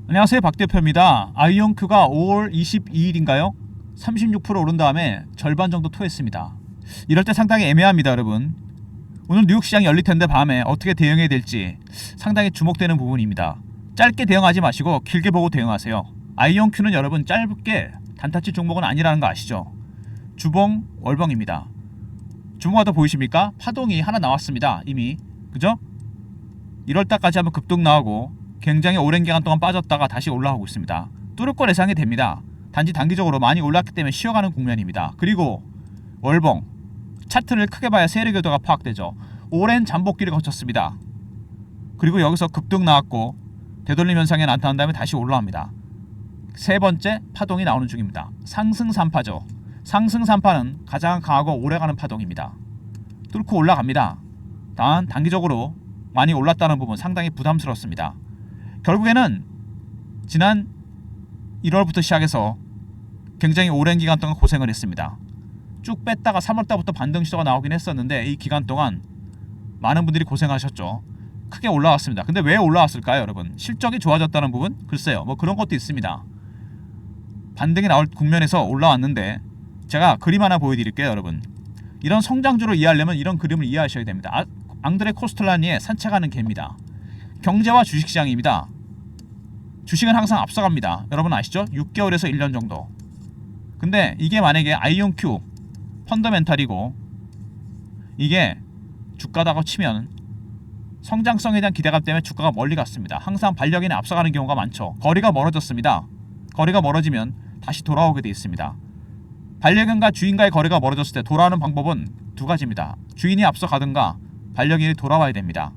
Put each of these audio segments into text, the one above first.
안녕하세요, 박 대표입니다. 아이온큐가 5월 22일인가요? 36% 오른 다음에 절반 정도 토했습니다. 이럴 때 상당히 애매합니다, 여러분. 오늘 뉴욕 시장이 열릴 텐데 밤에 어떻게 대응해야 될지 상당히 주목되는 부분입니다. 짧게 대응하지 마시고 길게 보고 대응하세요. 아이온큐는 여러분 짧게 단타치 종목은 아니라는 거 아시죠? 주봉, 월봉입니다. 주봉화도 보이십니까? 파동이 하나 나왔습니다. 이미. 그죠? 1월달까지 한번 급등 나오고 굉장히 오랜 기간 동안 빠졌다가 다시 올라오고 있습니다. 뚫을 걸 예상이 됩니다. 단지 단기적으로 많이 올랐기 때문에 쉬어가는 국면입니다. 그리고 월봉 차트를 크게 봐야 세력 궤도가 파악되죠. 오랜 잠복기를 거쳤습니다. 그리고 여기서 급등 나왔고 되돌림 현상이 나타난 다음에 다시 올라옵니다. 세 번째 파동이 나오는 중입니다. 상승 3파죠. 상승 3파는 가장 강하고 오래가는 파동입니다. 뚫고 올라갑니다. 단 단기적으로 많이 올랐다는 부분 상당히 부담스럽습니다. 결국에는 지난 1월부터 시작해서 굉장히 오랜 기간 동안 고생을 했습니다. 쭉 뺐다가 3월달부터 반등 시도가 나오긴 했었는데 이 기간 동안 많은 분들이 고생하셨죠. 크게 올라왔습니다. 근데 왜 올라왔을까요, 여러분? 실적이 좋아졌다는 부분? 글쎄요, 뭐 그런 것도 있습니다. 반등이 나올 국면에서 올라왔는데 제가 그림 하나 보여드릴게요, 여러분. 이런 성장주를 이해하려면 이런 그림을 이해하셔야 됩니다. 앙드레 코스텔라니의 산책하는 개입니다. 경제와 주식시장입니다. 주식은 항상 앞서갑니다. 여러분 아시죠? 6개월에서 1년 정도. 근데 이게 만약에 아이온큐 펀더멘탈이고 이게 주가다고 치면 성장성에 대한 기대감 때문에 주가가 멀리 갔습니다. 항상 반력인에 앞서가는 경우가 많죠. 거리가 멀어졌습니다. 거리가 멀어지면 다시 돌아오게 돼 있습니다. 반려견과 주인과의 거리가 멀어졌을 때 돌아오는 방법은 두 가지입니다. 주인이 앞서가든가 반려견이 돌아와야 됩니다.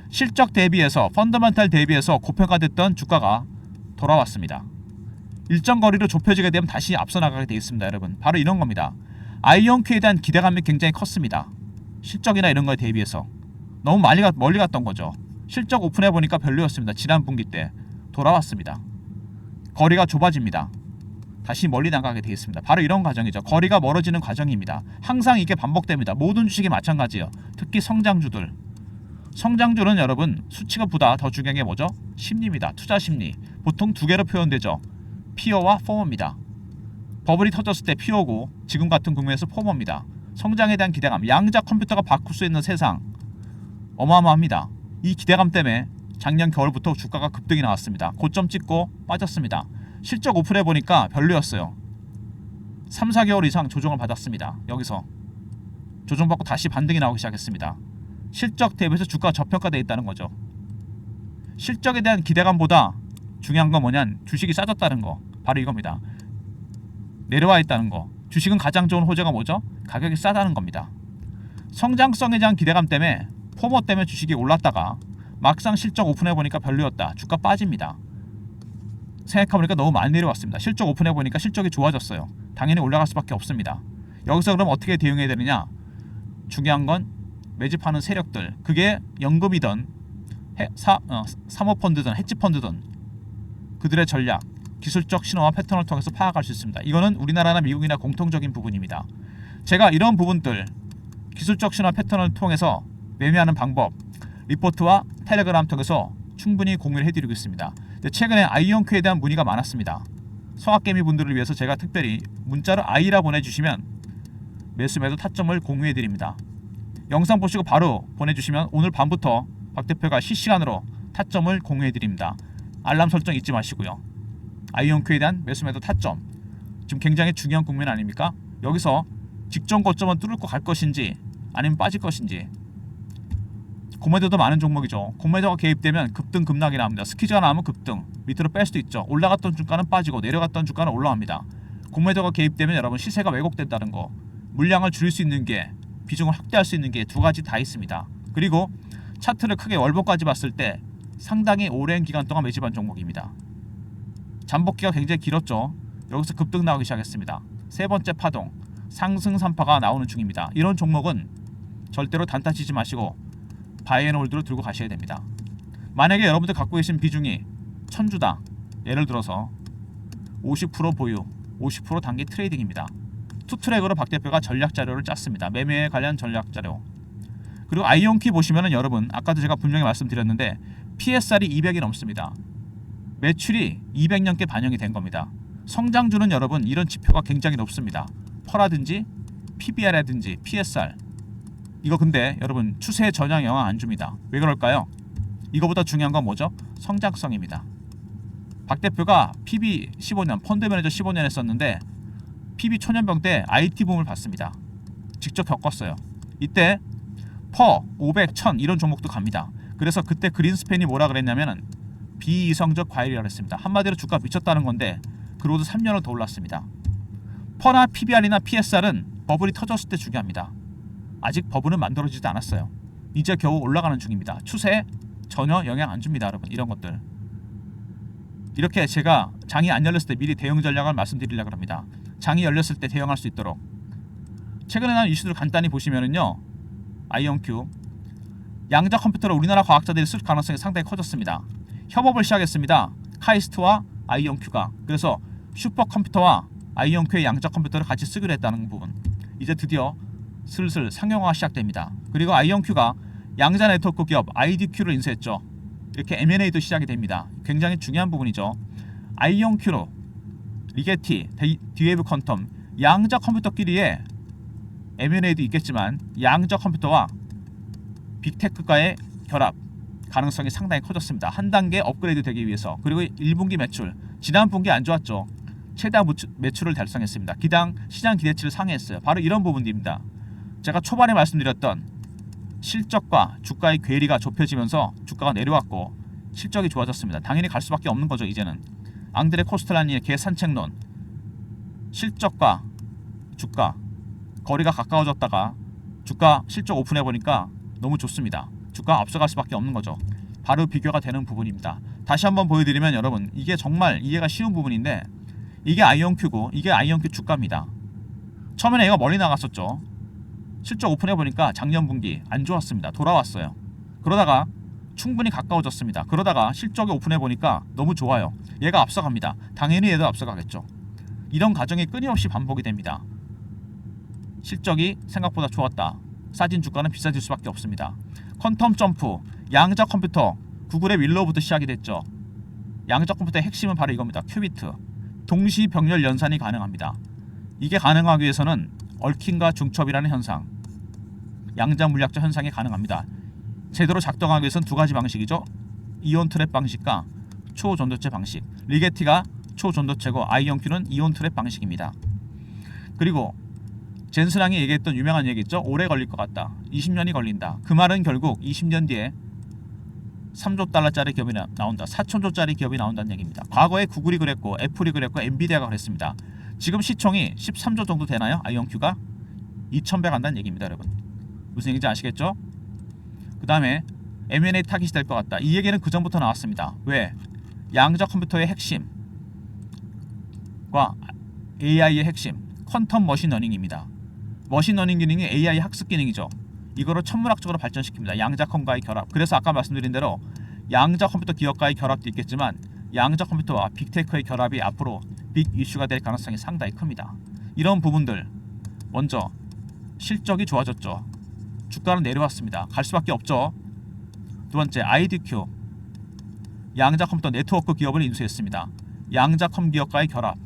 실적 대비해서 펀더멘탈 대비해서 고평가됐던 주가가 돌아왔습니다. 일정 거리로 좁혀지게 되면 다시 앞서 나가게 되어 있습니다, 여러분. 바로 이런 겁니다. 아이온큐에 대한 기대감이 굉장히 컸습니다. 실적이나 이런 거에 대비해서 너무 멀리 갔던 거죠. 실적 오픈해 보니까 별로였습니다. 지난 분기 때 돌아왔습니다. 거리가 좁아집니다. 다시 멀리 나가게 되어 있습니다. 바로 이런 과정이죠. 거리가 멀어지는 과정입니다. 항상 이게 반복됩니다. 모든 주식이 마찬가지예요. 특히 성장주들. 성장주는 여러분 수치가보다 더 중요한 게 뭐죠? 심리입니다. 투자 심리. 보통 두 개로 표현되죠. 피어와 포머입니다. 버블이 터졌을 때 피어고 지금 같은 국면에서 포머입니다. 성장에 대한 기대감. 양자 컴퓨터가 바꿀 수 있는 세상. 어마어마합니다. 이 기대감 때문에 작년 겨울부터 주가가 급등이 나왔습니다. 고점 찍고 빠졌습니다. 실적 오픈해 보니까 별로였어요. 3, 4개월 이상 조정을 받았습니다. 여기서 조정받고 다시 반등이 나오기 시작했습니다. 실적 대비해서 주가가 저평가되어 있다는 거죠. 실적에 대한 기대감보다 중요한 건 뭐냐면 주식이 싸졌다는 거. 바로 이겁니다. 내려와 있다는 거. 주식은 가장 좋은 호재가 뭐죠? 가격이 싸다는 겁니다. 성장성에 대한 기대감 때문에 포모 때문에 주식이 올랐다가 막상 실적 오픈해 보니까 별로였다. 주가 빠집니다. 생각해보니까 너무 많이 내려왔습니다. 실적 오픈해 보니까 실적이 좋아졌어요. 당연히 올라갈 수밖에 없습니다. 여기서 그럼 어떻게 대응해야 되느냐? 중요한 건 매집하는 세력들, 그게 연금이든 사모펀드든 헤지펀드든 그들의 전략, 기술적 신호와 패턴을 통해서 파악할 수 있습니다. 이거는 우리나라나 미국이나 공통적인 부분입니다. 제가 이런 부분들 기술적 신호와 패턴을 통해서 매매하는 방법 리포트와 텔레그램 통해서 충분히 공유를 해드리고 있습니다. 최근에 아이온큐에 대한 문의가 많았습니다. 성악개미 분들을 위해서 제가 특별히 문자로 아이라 보내주시면 매수 매도 타점을 공유해드립니다. 영상 보시고 바로 보내주시면 오늘 밤부터 박 대표가 실시간으로 타점을 공유해드립니다. 알람 설정 잊지 마시고요. 아이온큐에 대한 매수 매도 타점 지금 굉장히 중요한 국면 아닙니까? 여기서 직전 고점은 뚫고 갈 것인지 아니면 빠질 것인지. 고매도도 많은 종목이죠. 고매도가 개입되면 급등 급락이 나옵니다. 스키즈가 나오면 급등 밑으로 뺄 수도 있죠. 올라갔던 주가는 빠지고 내려갔던 주가는 올라옵니다. 고매도가 개입되면 여러분 시세가 왜곡된다는 거, 물량을 줄일 수 있는 게, 비중을 확대할 수 있는 게 두 가지 다 있습니다. 그리고 차트를 크게 월봉까지 봤을 때 상당히 오랜 기간 동안 매집한 종목입니다. 잠복기가 굉장히 길었죠. 여기서 급등 나오기 시작했습니다. 세 번째 파동 상승 3파가 나오는 중입니다. 이런 종목은 절대로 단타 치지 마시고 바이앤홀드로 들고 가셔야 됩니다. 만약에 여러분들 갖고 계신 비중이 1000주다. 예를 들어서 50% 보유, 50% 단기 트레이딩입니다. 투트랙으로 박 대표가 전략 자료를 짰습니다. 매매에 관련 전략 자료. 그리고 아이온큐 보시면은 여러분 아까도 제가 분명히 말씀드렸는데 PSR이 200이 넘습니다. 매출이 200년께 반영이 된 겁니다. 성장주는 여러분 이런 지표가 굉장히 높습니다. 퍼라든지 PBR이라든지 PSR 이거 근데 여러분 추세에 전혀 영향 안 줍니다. 왜 그럴까요? 이거보다 중요한 건 뭐죠? 성장성입니다. 박 대표가 PB 15년 펀드 매니저 15년 했었는데 PB 초년병 때 IT 붐을 봤습니다. 직접 겪었어요. 이때 퍼 500, 1000 이런 종목도 갑니다. 그래서 그때 그린스팬이 뭐라 그랬냐면은 비이성적 과열이라고 했습니다. 한마디로 주가 미쳤다는 건데 그로도 3년을 더 올랐습니다. 퍼나 PBR이나 PSR은 버블이 터졌을 때 중요합니다. 아직 버블은 만들어지지 않았어요. 이제 겨우 올라가는 중입니다. 추세에 전혀 영향 안 줍니다. 여러분 이런 것들 이렇게 제가 장이 안 열렸을 때 미리 대응 전략을 말씀드리려고 합니다. 장이 열렸을 때 대응할 수 있도록 최근에 나온 이슈들 간단히 보시면은요 아이온큐 양자 컴퓨터를 우리나라 과학자들이 쓸 가능성이 상당히 커졌습니다. 협업을 시작했습니다. 카이스트와 아이온큐가. 그래서 슈퍼컴퓨터와 아이온큐의 양자 컴퓨터를 같이 쓰기로 했다는 부분 이제 드디어 슬슬 상용화가 시작됩니다. 그리고 아이온큐가 양자 네트워크 기업 IDQ를 인수했죠. 이렇게 M&A도 시작이 됩니다. 굉장히 중요한 부분이죠. 아이온큐로 리게티, 디웨이브 퀀텀 양자 컴퓨터끼리의 M&A도 있겠지만 양자 컴퓨터와 빅테크과의 결합 가능성이 상당히 커졌습니다. 한 단계 업그레이드 되기 위해서. 그리고 1분기 매출 지난 분기 안 좋았죠. 최다 매출을 달성했습니다. 기당 시장 기대치를 상회했어요. 바로 이런 부분입니다. 제가 초반에 말씀드렸던 실적과 주가의 괴리가 좁혀지면서 주가가 내려왔고 실적이 좋아졌습니다. 당연히 갈 수밖에 없는 거죠. 이제는 앙드레 코스텔라니의 개산책론 실적과 주가 거리가 가까워졌다가 주가 실적 오픈해 보니까 너무 좋습니다. 주가가 앞서갈 수밖에 없는 거죠. 바로 비교가 되는 부분입니다. 다시 한번 보여드리면 여러분 이게 정말 이해가 쉬운 부분인데 이게 아이온큐고 이게 아이온큐 주가입니다. 처음에는 얘가 멀리 나갔었죠. 실적 오픈해 보니까 작년 분기 안 좋았습니다. 돌아왔어요. 그러다가 충분히 가까워졌습니다. 그러다가 실적이 오픈해 보니까 너무 좋아요. 얘가 앞서갑니다. 당연히 얘도 앞서가겠죠. 이런 과정이 끊임없이 반복이 됩니다. 실적이 생각보다 좋았다. 싸진 주가는 비싸질 수밖에 없습니다. 퀀텀 점프, 양자 컴퓨터, 구글의 윌로우부터 시작이 됐죠. 양자 컴퓨터의 핵심은 바로 이겁니다. 큐비트, 동시 병렬 연산이 가능합니다. 이게 가능하기 위해서는 얽힘과 중첩이라는 현상, 양자 물리학적 현상이 가능합니다. 제대로 작동하기 위해서는 두 가지 방식이죠. 이온 트랩 방식과 초전도체 방식. 리게티가 초전도체고 아이온큐는 이온 트랩 방식입니다. 그리고 젠슨왕이 얘기했던 유명한 얘기 있죠. 오래 걸릴 것 같다. 20년이 걸린다. 그 말은 결국 20년 뒤에 3조 달러짜리 기업이 나온다. 4천조짜리 기업이 나온다는 얘기입니다. 과거에 구글이 그랬고 애플이 그랬고 엔비디아가 그랬습니다. 지금 시총이 13조 정도 되나요? 아이온큐가 2,100 한다는 얘기입니다. 여러분 무슨 얘기인지 아시겠죠? 그 다음에 M&A 타깃이 될 것 같다. 이 얘기는 그 전부터 나왔습니다. 왜? 양자 컴퓨터의 핵심과 AI의 핵심 퀀텀 머신러닝입니다. 머신러닝 기능이 AI 학습 기능이죠. 이거를 천문학적으로 발전시킵니다. 양자컴과의 결합. 그래서 아까 말씀드린 대로 양자 컴퓨터 기업과의 결합도 있겠지만 양자 컴퓨터와 빅테크의 결합이 앞으로 빅 이슈가 될 가능성이 상당히 큽니다. 이런 부분들 먼저 실적이 좋아졌죠. 주가는 내려왔습니다. 갈 수밖에 없죠. 두 번째 IDQ 양자 컴퓨터 네트워크 기업을 인수했습니다. 양자컴 기업과의 결합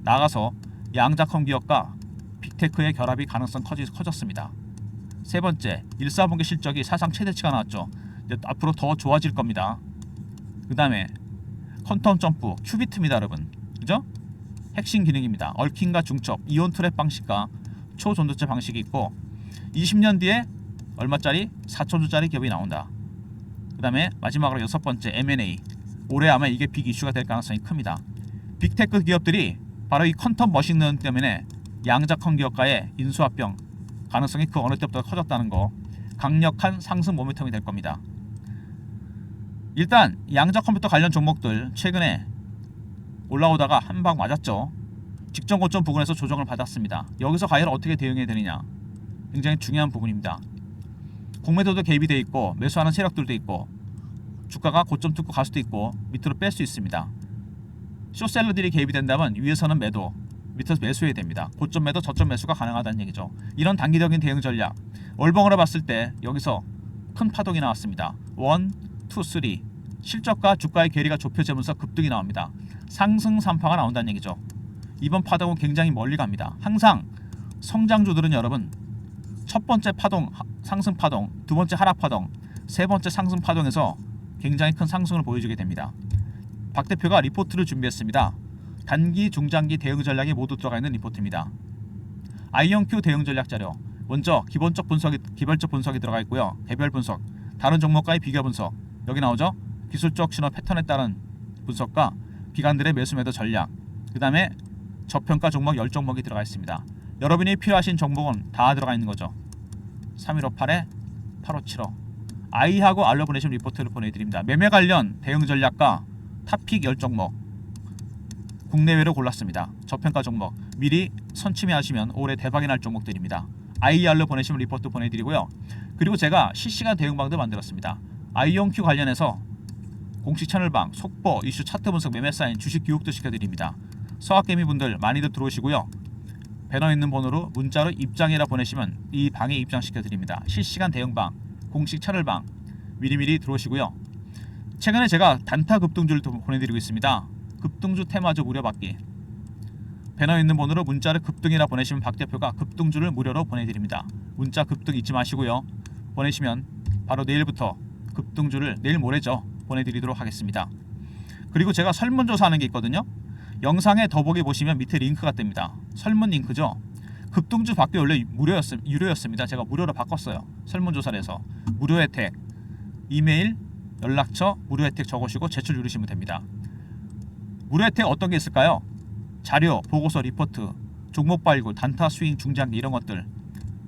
나가서 양자컴 기업과 빅테크의 결합이 가능성 커졌습니다. 세 번째 1사분기 실적이 사상 최대치가 나왔죠. 이제 앞으로 더 좋아질 겁니다. 그 다음에 퀀텀 점프 큐비트입니다. 여러분 그죠? 핵심 기능입니다. 얽힘과 중첩 이온 트랩 방식과 초전도체 방식이 있고 20년 뒤에 얼마짜리? 4천조짜리 기업이 나온다. 그 다음에 마지막으로 여섯 번째 M&A 올해 아마 이게 빅 이슈가 될 가능성이 큽니다. 빅테크 기업들이 바로 이 퀀텀 머신러닝 때문에 양자컴 기업과의 인수합병 가능성이 그 어느 때보다 커졌다는 거 강력한 상승 모멘텀이 될 겁니다. 일단 양자 컴퓨터 관련 종목들 최근에 올라오다가 한 방 맞았죠. 직전 고점 부근에서 조정을 받았습니다. 여기서 과연 어떻게 대응해야 되느냐 굉장히 중요한 부분입니다. 공매도도 개입이 돼 있고 매수하는 세력들도 있고 주가가 고점 뚫고 갈 수도 있고 밑으로 뺄 수 있습니다. 숏셀러들이 개입이 된다면 위에서는 매도 밑에서 매수해야 됩니다. 고점 매도 저점 매수가 가능하다는 얘기죠. 이런 단기적인 대응 전략 월봉으로 봤을 때 여기서 큰 파동이 나왔습니다. 1, 2, 3 실적과 주가의 괴리가 좁혀지면서 급등이 나옵니다. 상승 산파가 나온다는 얘기죠. 이번 파동은 굉장히 멀리 갑니다. 항상 성장주들은 여러분 첫 번째 파동 상승 파동, 두 번째 하락 파동, 세 번째 상승 파동에서 굉장히 큰 상승을 보여주게 됩니다. 박 대표가 리포트를 준비했습니다. 단기, 중장기 대응 전략이 모두 들어가 있는 리포트입니다. 아이언큐 대응 전략 자료. 먼저 기본적 분석이 개별적 분석이 들어가 있고요. 개별 분석, 다른 종목과의 비교 분석. 여기 나오죠? 기술적 신호 패턴에 따른 분석과 기관들의 매수 매도 전략. 그다음에 저평가 종목 10종목이 들어가 있습니다. 여러분이 필요하신 종목은 다 들어가 있는 거죠. 3158에 8575. I하고 R로 보내신 리포트를 보내드립니다. 매매 관련 대응 전략과 탑픽 10종목 국내외로 골랐습니다. 저평가 종목 미리 선침해하시면 올해 대박이 날 종목들입니다. IR로 보내시면 리포트 보내드리고요. 그리고 제가 실시간 대응방도 만들었습니다. 아이온큐 관련해서 공식 채널방, 속보, 이슈 차트 분석, 매매 사인, 주식 교육도 시켜드립니다. 서학개미분들 많이들 들어오시고요. 배너 있는 번호로 문자로 입장이라 보내시면 이 방에 입장시켜드립니다. 실시간 대응방, 공식 채널방 미리미리 들어오시고요. 최근에 제가 단타 급등주를 보내드리고 있습니다. 급등주 테마주 무료 받기. 배너 있는 번호로 문자를 급등이라 보내시면 박 대표가 급등주를 무료로 보내드립니다. 문자 급등 잊지 마시고요. 보내시면 바로 내일부터 급등주를 내일 모레죠 보내드리도록 하겠습니다. 그리고 제가 설문조사하는 게 있거든요. 영상에 더보기 보시면 밑에 링크가 뜹니다. 설문 링크죠. 급등주 받기 원래 유료였습니다. 제가 무료로 바꿨어요. 설문조사를 해서 무료 혜택, 이메일, 연락처, 무료 혜택 적으시고 제출 누르시면 됩니다. 무료 혜택 어떤 게 있을까요? 자료, 보고서, 리포트, 종목 발굴, 단타, 스윙, 중장기 이런 것들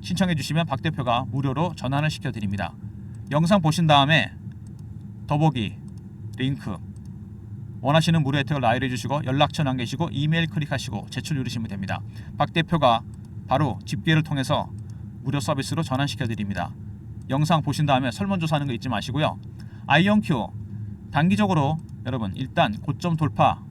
신청해 주시면 박 대표가 무료로 전환을 시켜드립니다. 영상 보신 다음에 더보기, 링크 원하시는 무료 혜택을 나열해 주시고 연락처 남기시고 이메일 클릭하시고 제출 누르시면 됩니다. 박 대표가 바로 집계를 통해서 무료 서비스로 전환시켜 드립니다. 영상 보신 다음에 설문조사하는 거 잊지 마시고요. 아이온큐 단기적으로 여러분 일단 고점 돌파,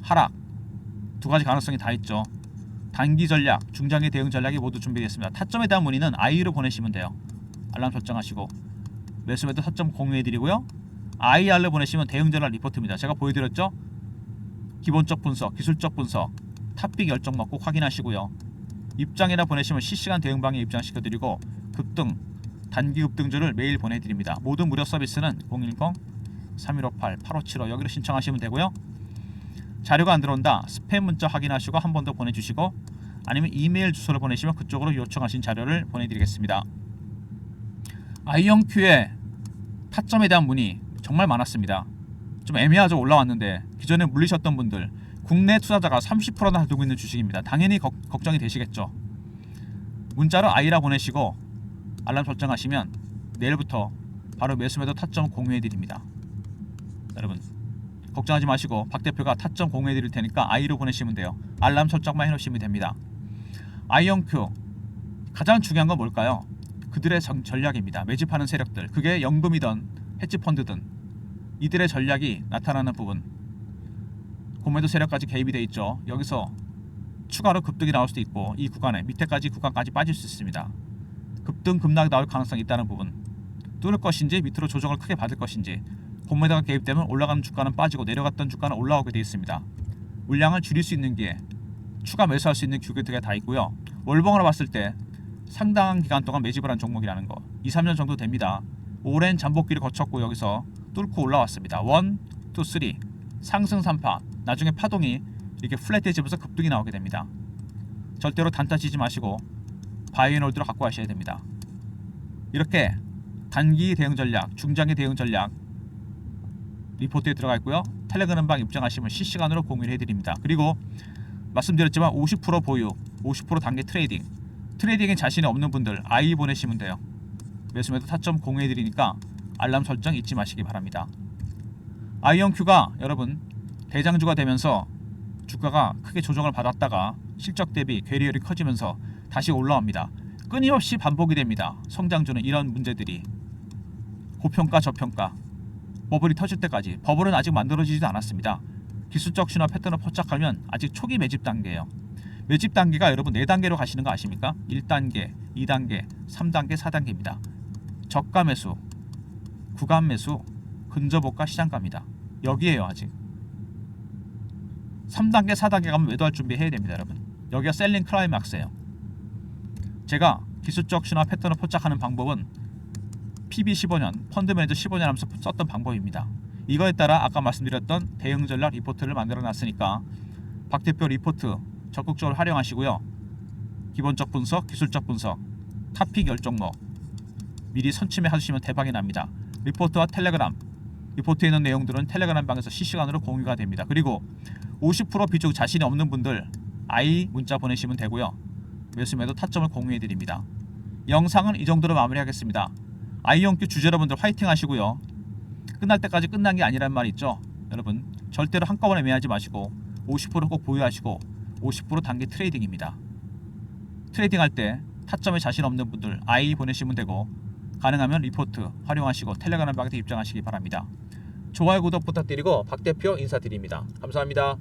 하락 두 가지 가능성이 다 있죠. 단기 전략, 중장기 대응 전략이 모두 준비되어 있습니다. 타점에 대한 문의는 I로 보내시면 돼요. 알람 설정하시고 매수 매도 타점 공유해 드리고요. IR로 보내시면 대응 전략 리포트입니다. 제가 보여드렸죠? 기본적 분석, 기술적 분석, 탑픽 10종목 꼭 확인하시고요. 입장이라 보내시면 실시간 대응방에 입장시켜 드리고 급등, 단기 급등주를 매일 보내드립니다. 모든 무료 서비스는 010-3158-8575 여기로 신청하시면 되고요. 자료가 안 들어온다 스팸 문자 확인하시고 한 번 더 보내주시고 아니면 이메일 주소를 보내시면 그쪽으로 요청하신 자료를 보내드리겠습니다. 아이온큐의 타점에 대한 문의 정말 많았습니다. 좀 애매하죠. 올라왔는데 기존에 물리셨던 분들 국내 투자자가 30%나 두고 있는 주식입니다. 당연히 걱정이 되시겠죠. 문자로 I라 보내시고 알람 설정하시면 내일부터 바로 매수매도 타점 공유해드립니다. 여러분 걱정하지 마시고 박 대표가 타점 공유해드릴 테니까 I로 보내시면 돼요. 알람 설정만 해놓으시면 됩니다. 아이온큐 가장 중요한 건 뭘까요? 그들의 전략입니다. 매집하는 세력들 그게 연금이든 헤지펀드든 이들의 전략이 나타나는 부분 공매도 세력까지 개입이 되어 있죠. 여기서 추가로 급등이 나올 수도 있고 이 구간에 밑에까지 구간까지 빠질 수 있습니다. 급등 급락이 나올 가능성이 있다는 부분 뚫을 것인지 밑으로 조정을 크게 받을 것인지 공매도가 개입되면 올라가는 주가는 빠지고 내려갔던 주가는 올라오게 되어 있습니다. 물량을 줄일 수 있는 게 추가 매수할 수 있는 규격들이 다 있고요. 월봉으로 봤을 때 상당한 기간 동안 매집을 한 종목이라는 거 2-3년 정도 됩니다. 오랜 잠복기를 거쳤고 여기서 뚫고 올라왔습니다. 1, 2, 3 상승 3파 나중에 파동이 이렇게 플랫해지면서 급등이 나오게 됩니다. 절대로 단타 치지 마시고 바이앤홀드로 갖고 가셔야 됩니다. 이렇게 단기 대응 전략, 중장기 대응 전략 리포트에 들어가 있고요. 텔레그램방 입장하시면 실시간으로 공유를 해드립니다. 그리고 말씀드렸지만 50% 보유, 50% 단기 트레이딩 트레이딩에 자신이 없는 분들 I 보내시면 돼요. 매수매도 타점 공유해드리니까 알람 설정 잊지 마시기 바랍니다. 아이온큐가 여러분 대장주가 되면서 주가가 크게 조정을 받았다가 실적 대비 괴리열이 커지면서 다시 올라옵니다. 끊임없이 반복이 됩니다. 성장주는 이런 문제들이 고평가 저평가 버블이 터질 때까지 버블은 아직 만들어지지도 않았습니다. 기술적 신호 패턴을 포착하면 아직 초기 매집 단계예요. 매집 단계가 여러분 4단계로 가시는 거 아십니까? 1단계, 2단계, 3단계, 4단계입니다. 저가 매수, 구간 매수, 근저보가 시장가입니다. 여기에요 아직. 3단계 4단계 가면 매도할 준비해야 됩니다 여러분. 여기가 셀링 클라이막스예요. 제가 기술적 신화 패턴을 포착하는 방법은 PB15년 펀드 매니저 15년 하면서 썼던 방법입니다. 이거에 따라 아까 말씀드렸던 대응 전략 리포트를 만들어 놨으니까 박 대표 리포트 적극적으로 활용하시고요. 기본적 분석, 기술적 분석, 탑픽 열종목 미리 선침해 하시면 대박이 납니다. 리포트와 텔레그램, 리포트에 있는 내용들은 텔레그램 방에서 실시간으로 공유가 됩니다. 그리고 50% 비중 자신이 없는 분들 I 문자 보내시면 되고요. 매수매도 타점을 공유해 드립니다. 영상은 이 정도로 마무리하겠습니다. 아이온큐 주주여러분들 화이팅 하시고요. 끝날 때까지 끝난 게 아니란 말 있죠. 여러분 절대로 한꺼번에 매하지 마시고 50%꼭 보유하시고 50% 단기 트레이딩입니다. 트레이딩 할 때 타점에 자신 없는 분들 I 보내시면 되고 가능하면 리포트 활용하시고 텔레그램 방에 입장하시기 바랍니다. 좋아요 구독 부탁드리고 박 대표 인사드립니다. 감사합니다.